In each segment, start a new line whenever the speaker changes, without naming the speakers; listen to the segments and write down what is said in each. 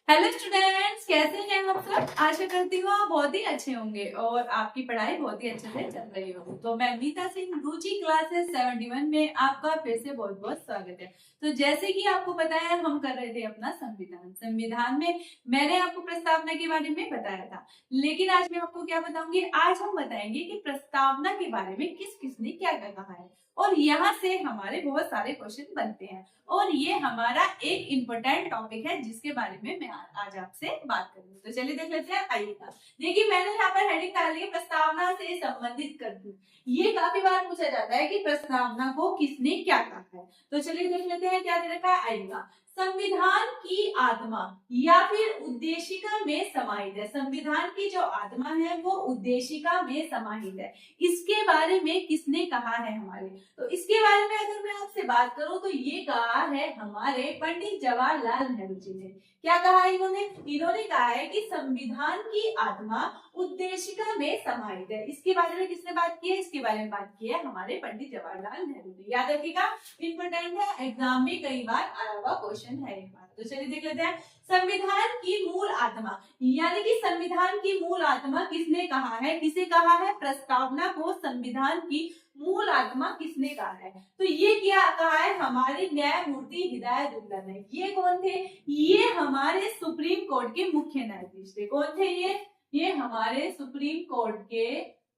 Hello students, कैसे हैं आप सब। आशा करती हूँ आप बहुत ही अच्छे होंगे और आपकी पढ़ाई बहुत ही अच्छे से चल रही होगी। तो मैं मीता सिंह रुचि क्लासेस 71 में आपका फिर से बहुत बहुत स्वागत है। तो जैसे कि आपको पता है, हम कर रहे थे अपना संविधान में मैंने आपको प्रस्तावना के बारे में बताया था, लेकिन आज मैं आपको क्या बताऊंगी। आज हम बताएंगे कि प्रस्तावना के बारे में किस किसने क्या क्या कहा है और यहाँ से हमारे बहुत सारे क्वेश्चन बनते हैं और ये हमारा एक इम्पोर्टेंट टॉपिक है जिसके बारे में मैं आज आपसे बात करूंगी। तो चलिए देख लेते हैं। आइएगा, देखिए मैंने यहाँ पर हेडिंग डाली है प्रस्तावना से संबंधित कर दूं। ये काफी बार पूछा जाता है कि प्रस्तावना को किसने क्या कहा है। तो चलिए देख लेते हैं क्या दे रखा है। आइएगा, संविधान की आत्मा या फिर उद्देशिका में समाहित है। संविधान की जो आत्मा है वो उद्देशिका में समाहित है। इसके बारे में किसने कहा है हमारे। तो इसके बारे में अगर मैं आपसे बात करूं तो ये कहा है हमारे पंडित जवाहरलाल नेहरू जी ने। क्या कहा है इन्होंने कहा है कि संविधान की आत्मा उद्देशिका में समाहित है। इसके बारे में किसने बात की है। इसके बारे में बात की है हमारे पंडित जवाहरलाल नेहरू ने। याद रखिएगा, इंपोर्टेंट है, एग्जाम में कई बार आया हुआ क्वेश्चन है। तो चलिए देख लेते हैं। संविधान की मूल आत्मा, यानी कि संविधान की मूल आत्मा किसने कहा है। किसे कहा है प्रस्तावना को संविधान की मूल आत्मा किसने कहा है। तो ये क्या कहा है हमारे न्यायमूर्ति हिदायतुल्लाह ने। ये कौन थे। ये हमारे सुप्रीम कोर्ट के मुख्य न्यायाधीश थे। कौन थे ये हमारे सुप्रीम कोर्ट के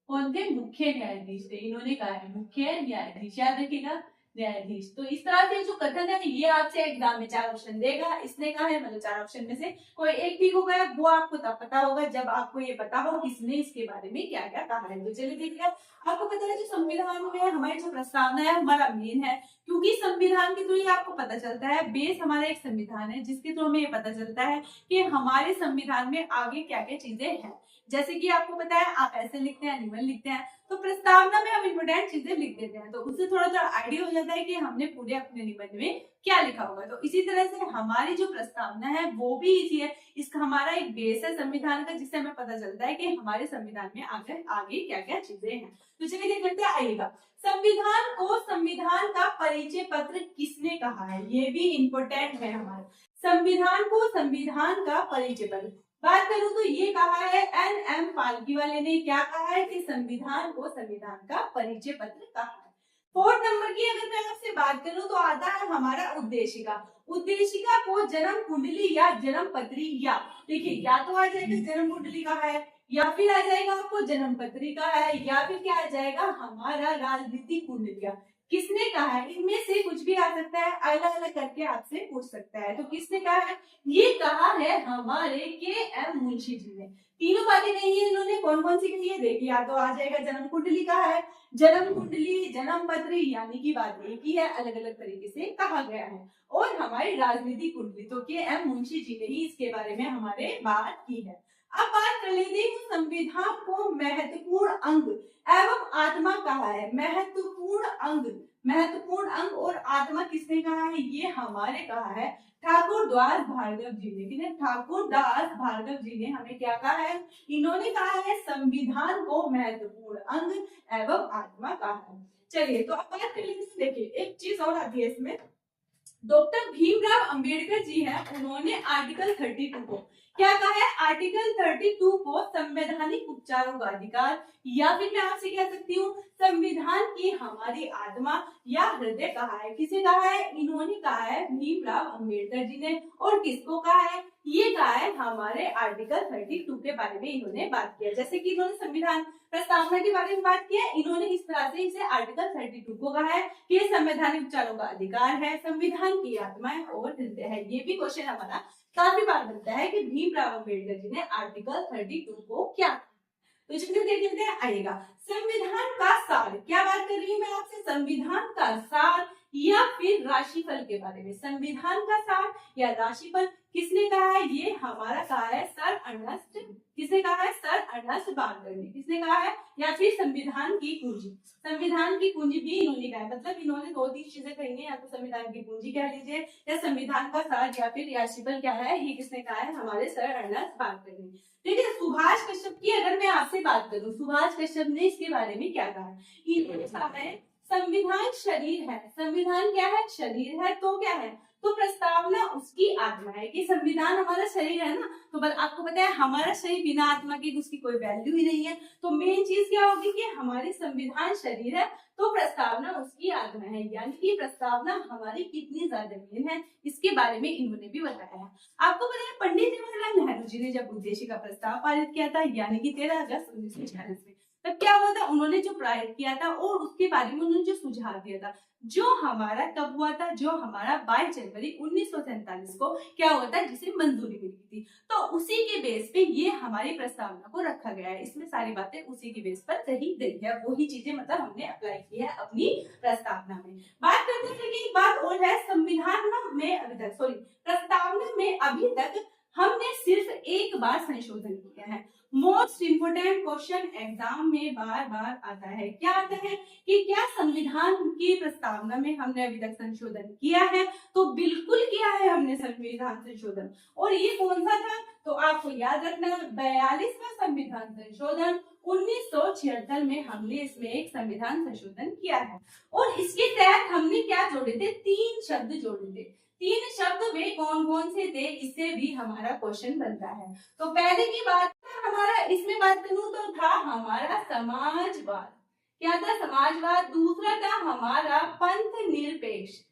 कौन थे, मुख्य न्यायाधीश थे। इन्होंने कहा है मुख्य न्यायाधीश, याद रखिएगा न्यायाधीश। तो इस तरह से जो कथन है ये आपसे एग्जाम में 4 ऑप्शन देगा। इसने कहा है मतलब 4 ऑप्शन में से कोई एक ठीक होगा, वो आपको तब पता होगा जब आपको ये पता हो किसने इसके बारे में क्या क्या कहा है। तो चलिए देखिए, आपको पता है जो संविधान में हमारी जो प्रस्तावना है हमारा मेन है, क्योंकि संविधान के थ्रू ही आपको पता चलता है। बेस हमारा एक संविधान है जिसके थ्रू हमें ये पता चलता है कि हमारे संविधान में आगे क्या क्या चीजें हैं। जैसे कि आपको पता है आप ऐसे लिखते हैं, निबंध लिखते हैं, तो प्रस्तावना में हम इंपोर्टेंट चीजें लिख देते हैं, तो उससे थोड़ा सा आइडिया हो जाता है कि हमने पूरे अपने निबंध में क्या लिखा होगा। तो इसी तरह से हमारी जो प्रस्तावना है वो भी इसी है। इसका हमारा एक बेस है संविधान का, जिससे हमें पता चलता है कि हमारे संविधान में आगे क्या क्या चीजें हैं। तो चलिए देख लेते हैं। आइएगा, संविधान को संविधान का परिचय पत्र किसने कहा है। ये भी इंपोर्टेंट है हमारा। संविधान को संविधान का परिचय पत्र बात करूं तो ये कहा है NM पालकी वाले ने। क्या कहा है कि संविधान को संविधान का परिचय पत्र कहा है। 4 नंबर की अगर मैं आपसे बात करूं तो आता है हमारा उद्देशिका। उद्देशिका को जन्म कुंडली या जन्म पत्री, या देखिए या तो आ जाएगा जन्म कुंडली का है, या फिर आ जाएगा आपको जन्म पत्रिका है, या फिर क्या आ जाएगा हमारा राजनीतिक कुंडलिया। किसने कहा है, इनमें से कुछ भी आ सकता है, अलग अलग करके आपसे पूछ सकता है। तो किसने कहा है, ये कहा है हमारे KM मुंशी जी ने। तीनों बातें कही है इन्होंने। कौन कौन सी कही है देखिए, या तो आ जाएगा जन्म कुंडली का है, जन्म कुंडली, जन्म पत्री, यानी कि बात एक ही है, अलग अलग तरीके से कहा गया है। और हमारी राजनीतिक कुंडली, तो KM मुंशी जी ने ही इसके बारे में हमारे बात की है। अब बात कर लेते हैं संविधान को महत्वपूर्ण अंग एवं आत्मा कहा है। महत्वपूर्ण अंग और आत्मा किसने कहा है, ये हमारे कहा है ठाकुर दास भार्गव जी ने। किसने, ठाकुर दास भार्गव जी ने हमें क्या कहा है, इन्होंने कहा है संविधान को महत्वपूर्ण अंग एवं आत्मा कहा है। चलिए तो अब बात कर लीजिए। देखिए एक चीज और आती है इसमें, डॉक्टर भीमराव अंबेडकर जी हैं, उन्होंने आर्टिकल 32 को क्या कहा है, आर्टिकल 32 को संवैधानिक उपचारों का अधिकार, या फिर मैं आपसे कह सकती हूँ संविधान की हमारी आत्मा या हृदय कहा है। किसे कहा है, इन्होंने कहा है भीमराव अंबेडकर जी ने। और किसको कहा है, ये कहा है हमारे आर्टिकल 32 के बारे में इन्होंने बात किया। जैसे कि इन्होंने संविधान प्रस्तावना के बारे में बात किया, इन्होंने इस तरह से इसे आर्टिकल 32 को कहा है कि संवैधानिक उपचारों का अधिकार है, संविधान की आत्मा है और हृदय है। ये भी क्वेश्चन हमारा काफी बार बनता है कि भीमराव अंबेडकर जी ने आर्टिकल 32 को क्या। तो चलिए देख लेते हैं। आएगा संविधान का सार। क्या बात कर रही हूँ मैं आपसे, संविधान का सार या फिर राशिफल के बारे में। संविधान का सार या राशिफल किसने कहा है, ये हमारा कहा है सर अर्नस्ट। किसने कहा है, सर अर्नस्ट बार्गर ने। किसने कहा है, या फिर संविधान की कुंजी। संविधान की कुंजी भी इन्होंने कहा है, मतलब इन्होंने 2-3 चीजें कही है, या तो संविधान की कुंजी कह लीजिए, या संविधान का सार, या फिर राशिफल क्या है, ये किसने कहा है, हमारे सर अर्नस्ट बार्गर ने। ठीक है, सुभाष कश्यप की अगर मैं आपसे बात करूं, सुभाष कश्यप ने इसके बारे में क्या कहा है, इन्होंने कहा है संविधान शरीर है, संविधान क्या है, शरीर है, तो क्या है, तो प्रस्तावना उसकी आत्मा है। कि संविधान हमारा शरीर है ना, तो आपको पता है हमारा शरीर बिना आत्मा के उसकी कोई वैल्यू ही नहीं है। तो मेन चीज क्या होगी कि हमारी संविधान शरीर है तो प्रस्तावना उसकी आत्मा है, यानी कि प्रस्तावना हमारी कितनी ज्यादा मेन है इसके बारे में इन्होंने भी बताया है। आपको पता है पंडित जवाहरलाल नेहरू जी ने जब उद्देश्य का प्रस्ताव पारित किया था, यानी कि 13 अगस्त 1946 में, तब क्या हुआ था, उन्होंने जो पारित किया था और उसके बारे में उन्होंने जो सुझाव दिया था, जो हमारा कब हुआ था, जो हमारा 22 जनवरी 1947 को क्या हुआ था, जिसे मंजूरी मिली थी। तो उसी के बेस पे ये हमारी प्रस्तावना को रखा गया है, इसमें सारी बातें उसी के बेस पर रही गई है, वही चीजें मतलब हमने अप्लाई की है अपनी प्रस्तावना में। बात करते हैं कि एक बात और है, संविधान में अभी तक प्रस्तावना में अभी तक हमने सिर्फ एक बार संशोधन किया है। मोस्ट इंपोर्टेंट क्वेश्चन एग्जाम में बार बार आता है, क्या आता है कि क्या संविधान की प्रस्तावना में हमने अभी तक संशोधन किया है, तो बिल्कुल किया है हमने संविधान संशोधन। और ये कौन सा था, तो आपको याद रखना 42वां संविधान संशोधन 1976 में हमने इसमें एक संविधान संशोधन किया है। और इसके तहत हमने क्या जोड़े थे, 3 शब्द जोड़े थे। 3 शब्द वे कौन कौन से थे, इससे भी हमारा क्वेश्चन बनता है। तो पहले की बात हमारा इसमें बात करूं तो था हमारा समाजवाद, क्या था, समाजवाद। दूसरा था हमारा पंथ निरपेक्ष,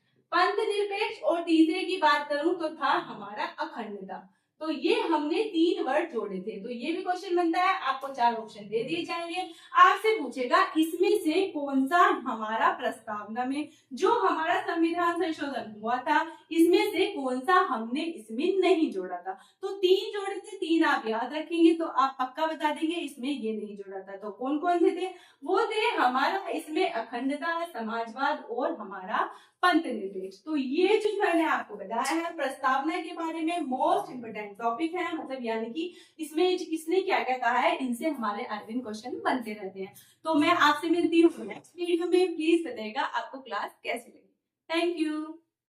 और तीसरे की बात करूं तो था हमारा अखंडता। तो ये हमने 3 वर्ड जोड़े थे। तो ये भी क्वेश्चन बनता है, आपको 4 ऑप्शन दे दिए जाएंगे, आपसे पूछेगा इसमें से कौन सा हमारा प्रस्तावना में जो हमारा संविधान संशोधन हुआ था इसमें से कौन सा हमने इसमें नहीं जोड़ा था। तो 3 जोड़े थे, 3 आप याद रखेंगे तो आप पक्का बता देंगे इसमें ये नहीं जोड़ा था। तो कौन कौन से थे, वो थे हमारा इसमें अखंडता, समाजवाद और हमारा पंथ निरपेक्ष। तो ये जो मैंने आपको बताया है प्रस्तावना के बारे में मोस्ट इंपोर्टेंट टॉपिक है, मतलब यानी कि इसमें किसने क्या क्या कहा है, इनसे हमारे अरविंद क्वेश्चन बनते रहते हैं। तो मैं आपसे मिलती हूँ नेक्स्ट वीडियो में, प्लीज बताइएगा आपको क्लास कैसी लगी। Thank you.